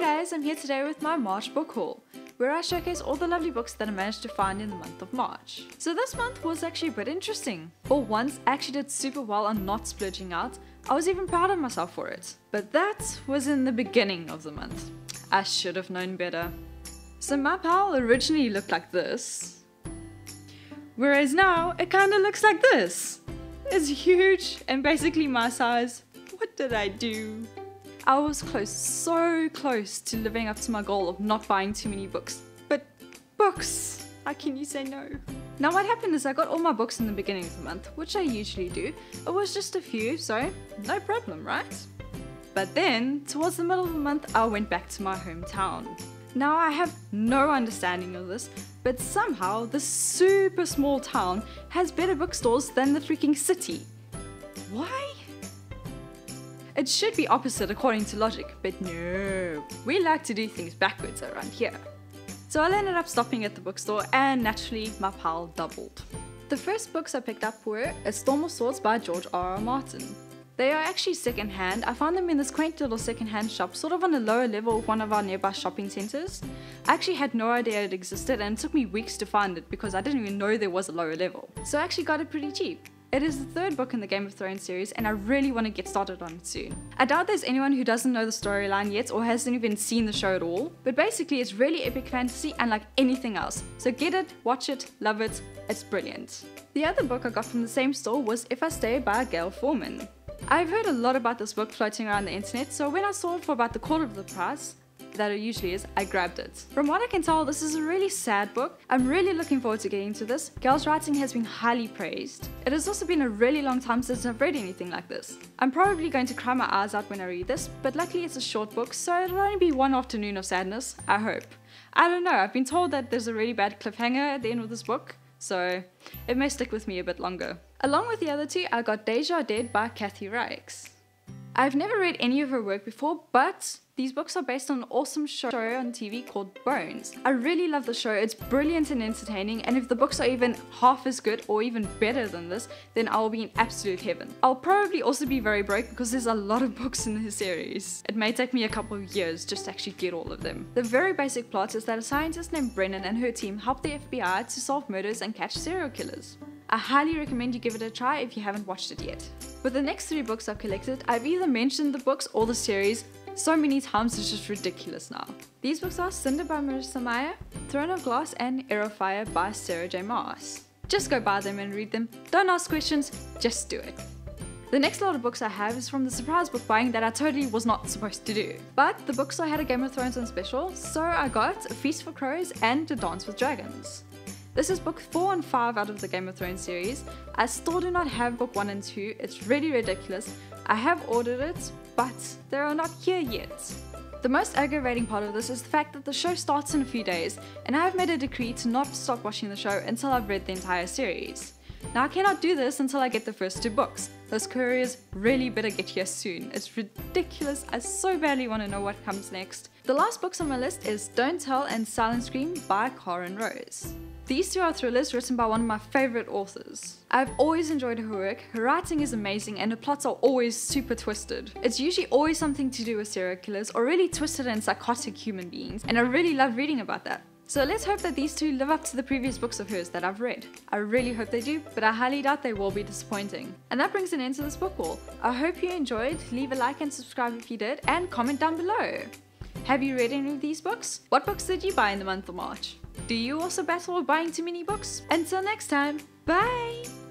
guys, I'm here today with my March book haul, where I showcase all the lovely books that I managed to find in the month of March. So this month was actually a bit interesting. For once, I actually did super well on not splurging out. I was even proud of myself for it. But that was in the beginning of the month. I should have known better. So my pile originally looked like this, whereas now it kinda looks like this. It's huge and basically my size. What did I do? I was close, so close to living up to my goal of not buying too many books. But books! How can you say no? Now what happened is I got all my books in the beginning of the month, which I usually do. It was just a few, so no problem, right? But then, towards the middle of the month, I went back to my hometown. Now I have no understanding of this, but somehow this super small town has better bookstores than the freaking city. Why? It should be opposite according to logic, but no, we like to do things backwards around here. So I ended up stopping at the bookstore and naturally my pile doubled. The first books I picked up were A Storm of Swords by George R.R. Martin. They are actually second-hand. I found them in this quaint little second-hand shop, sort of on the lower level of one of our nearby shopping centres. I actually had no idea it existed and it took me weeks to find it because I didn't even know there was a lower level. So I actually got it pretty cheap. It is the third book in the Game of Thrones series and I really want to get started on it soon. I doubt there's anyone who doesn't know the storyline yet or hasn't even seen the show at all, but basically it's really epic fantasy unlike anything else. So get it, watch it, love it, it's brilliant. The other book I got from the same store was If I Stay by Gail Forman. I've heard a lot about this book floating around the internet, so when I saw it for about the quarter of the price that it usually is, I grabbed it. From what I can tell, this is a really sad book. I'm really looking forward to getting into this. Gail's writing has been highly praised. It has also been a really long time since I've read anything like this. I'm probably going to cry my eyes out when I read this, but luckily it's a short book, so it'll only be one afternoon of sadness, I hope. I don't know, I've been told that there's a really bad cliffhanger at the end of this book, so it may stick with me a bit longer. Along with the other two, I got Deja Dead by Kathy Reichs. I've never read any of her work before, but these books are based on an awesome show on TV called Bones. I really love the show, it's brilliant and entertaining, and if the books are even half as good or even better than this, then I'll be in absolute heaven. I'll probably also be very broke because there's a lot of books in this series. It may take me a couple of years just to actually get all of them. The very basic plot is that a scientist named Brennan and her team help the FBI to solve murders and catch serial killers. I highly recommend you give it a try if you haven't watched it yet. With the next 3 books I've collected, I've either mentioned the books or the series so many times it's just ridiculous now. These books are Cinder by Marissa Meyer, Throne of Glass and Air of Fire by Sarah J. Maas. Just go buy them and read them, don't ask questions, just do it. The next lot of books I have is from the surprise book buying that I totally was not supposed to do. But the bookstore had a Game of Thrones on special, so I got A Feast for Crows and A Dance with Dragons. This is book 4 and 5 out of the Game of Thrones series. I still do not have book 1 and 2, it's really ridiculous. I have ordered it, but they are not here yet. The most aggravating part of this is the fact that the show starts in a few days, and I have made a decree to not stop watching the show until I've read the entire series. Now I cannot do this until I get the first 2 books. Those couriers really better get here soon. It's ridiculous, I so badly want to know what comes next. The last books on my list is Don't Tell and Silent Scream by Karen Rose. These 2 are thrillers written by one of my favorite authors. I've always enjoyed her work, her writing is amazing and the plots are always super twisted. It's usually always something to do with serial killers or really twisted and psychotic human beings, and I really love reading about that. So let's hope that these 2 live up to the previous books of hers that I've read. I really hope they do, but I highly doubt they will be disappointing. And that brings an end to this book haul. I hope you enjoyed, leave a like and subscribe if you did, and comment down below. Have you read any of these books? What books did you buy in the month of March? Do you also battle with buying too many books? Until next time, bye!